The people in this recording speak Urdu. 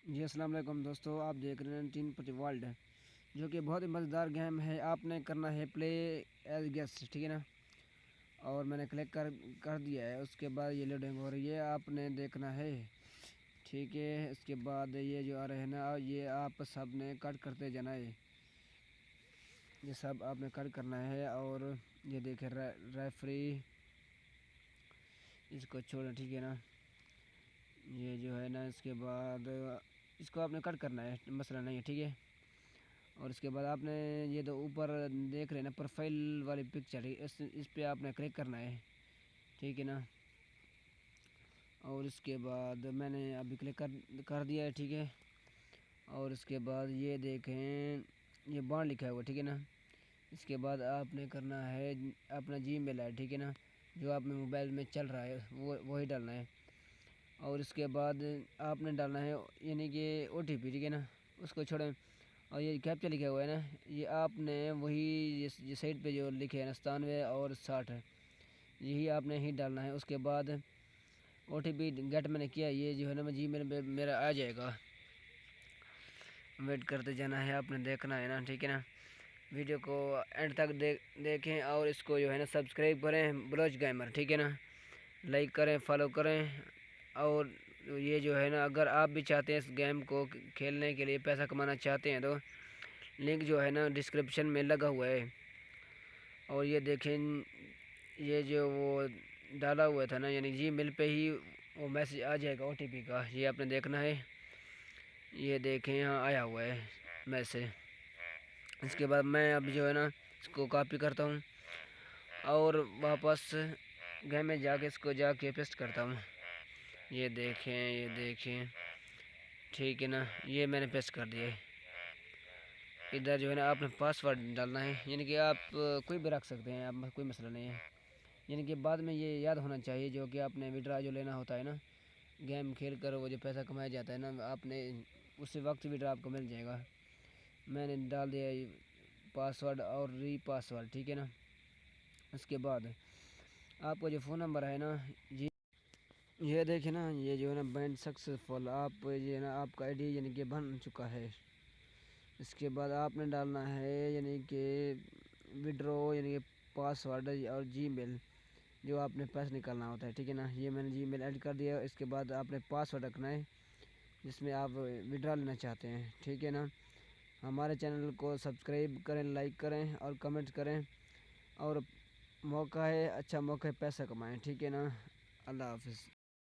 جی السلام علیکم دوستو، آپ دیکھ رہے ہیں ٹین پتی ورلڈ، جو کہ بہت ہی مزیدار گیم ہے۔ آپ نے کرنا ہے پلے ایز گیسٹ، ٹھیک ہے نا، اور میں نے کلک کر دیا ہے۔ اس کے بعد یہ لوڈنگ ہو رہی ہے، آپ نے دیکھنا ہے، ٹھیک ہے۔ اس کے بعد یہ جو آ رہے ہیں نا، یہ آپ سب نے کٹ کرتے جانا ہے، یہ سب آپ نے کٹ کرنا ہے۔ اور یہ دیکھیں ریفری، اس کو چھوڑیں، ٹھیک ہے نا۔ یہ جو ہے نا، اس کے بعد اس کو آپ نے کٹ کرنا ہے، مسئلہ نہیں ہے، ٹھیک ہے۔ اور اس کے بعد آپ نے یہ تو اوپر دیکھ رہے ہیں نا پروفائل والی پکچر، اس پہ آپ نے کلک کرنا ہے، ٹھیک ہے نا۔ اور اس کے بعد میں نے ابھی کلک کر دیا ہے، ٹھیک ہے۔ اور اس کے بعد یہ دیکھیں، یہ بانڈ لکھا ہوا، ٹھیک ہے نا۔ اس کے بعد آپ نے کرنا ہے اپنا جی میل ہے، ٹھیک ہے نا، جو آپ میں موبائل میں چل رہا ہے وہی ڈالنا ہے۔ اور اس کے بعد آپ نے ڈالنا ہے یعنی کہ او ٹی پی، ٹھیک ہے نا، اس کو چھوڑیں۔ اور یہ کیپچا لکھا ہوا ہے نا، یہ آپ نے وہی یہ سائٹ پہ جو لکھے ہیں 97 اور 60، یہی آپ نے ہی ڈالنا ہے۔ اس کے بعد او ٹی پی گیٹ میں نے کیا، یہ جو ہے نا جی میل پہ میرا آ جائے گا، ویٹ کرتے جانا ہے، آپ نے دیکھنا ہے نا، ٹھیک ہے نا۔ ویڈیو کو اینڈ تک دیکھیں، اور اس کو جو ہے نا سبسکرائب کریں، بلوچ گیمر، ٹھیک ہے نا، لائک کریں، فالو کریں۔ اور یہ جو ہے نا، اگر آپ بھی چاہتے ہیں اس گیم کو کھیلنے کے لیے، پیسہ کمانا چاہتے ہیں، تو لنک جو ہے نا ڈسکرپشن میں لگا ہوا ہے۔ اور یہ دیکھیں، یہ جو وہ ڈالا ہوا تھا نا، یعنی جی میل پہ ہی وہ میسیج آ جائے گا او ٹی پی کا، یہ آپ نے دیکھنا ہے۔ یہ دیکھیں یہاں آیا ہوا ہے میسیج۔ اس کے بعد میں اب جو ہے نا اس کو کاپی کرتا ہوں، اور واپس گیم میں جا کے پیسٹ کرتا ہوں۔ یہ دیکھیں، ٹھیک ہے نا، یہ میں نے پیسٹ کر دیا ہے۔ ادھر جو ہے نا آپ نے پاسورڈ ڈالنا ہے، یعنی کہ آپ کوئی بھی رکھ سکتے ہیں، آپ کوئی مسئلہ نہیں ہے، یعنی کہ بعد میں یہ یاد ہونا چاہیے، جو کہ آپ نے وڈرا جو لینا ہوتا ہے نا گیم کھیل کر، وہ جو پیسہ کمایا جاتا ہے نا، آپ نے اسی وقت وڈرا آپ کو مل جائے گا۔ میں نے ڈال دیا پاسورڈ اور ری پاسورڈ، ٹھیک ہے نا۔ اس کے بعد آپ کا جو فون نمبر ہے نا، جی یہ دیکھیں نا، یہ جو ہے نا بینڈ سکسیسفل، آپ یہ ہے نا آپ کا آئی ڈی یعنی کہ بن چکا ہے۔ اس کے بعد آپ نے ڈالنا ہے یعنی کہ وڈرو، یعنی کہ پاسورڈ اور جی میل جو آپ نے پیسہ نکالنا ہوتا ہے، ٹھیک ہے نا۔ یہ میں نے جی میل ایڈ کر دیا۔ اس کے بعد آپ نے پاسورڈ رکھنا ہے جس میں آپ وڈرا لینا چاہتے ہیں، ٹھیک ہے نا۔ ہمارے چینل کو سبسکرائب کریں، لائک کریں اور کمنٹ کریں، اور موقع ہے، اچھا موقع ہے، پیسہ کمائیں، ٹھیک ہے نا۔ اللہ حافظ۔